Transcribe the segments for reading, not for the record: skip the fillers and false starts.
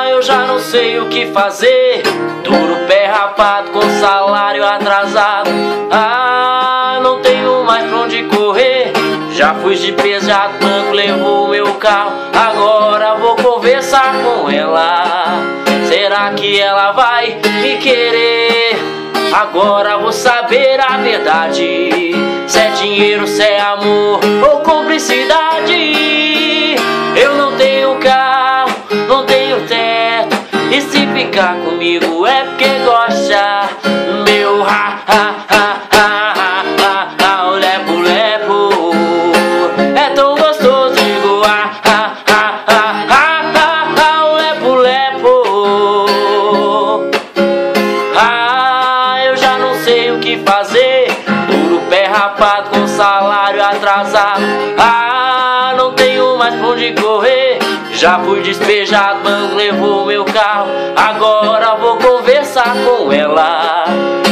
Eu já não sei o que fazer, duro pé rapado com salário atrasado. Não tenho mais pra onde correr, já fui de pesado, banco levou meu carro. Agora vou conversar com ela, será que ela vai me querer? Agora vou saber a verdade, se é dinheiro, se é amor ou cumplicidade. Eu não tenho carro, não tenho teto, e se ficar comigo é porque gosta. Meu o lepo lepo é tão gostoso, digo o lepo lepo. Eu já não sei o que fazer, duro pé rapado com salário atrasado. Não tenho mais pra onde correr, já fui despejado, banco levou meu carro. Agora vou conversar com ela,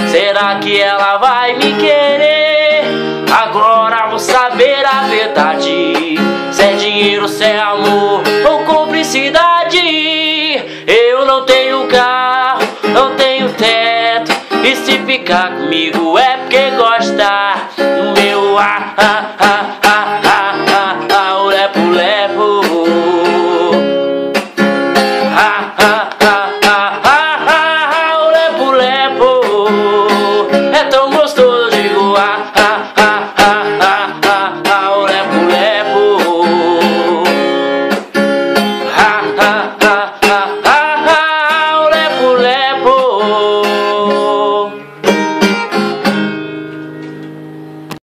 será que ela vai me querer? Agora vou saber a verdade, se é dinheiro, se é amor ou cumplicidade. Eu não tenho carro, não tenho teto, e se ficar comigo é porque gosta. Meu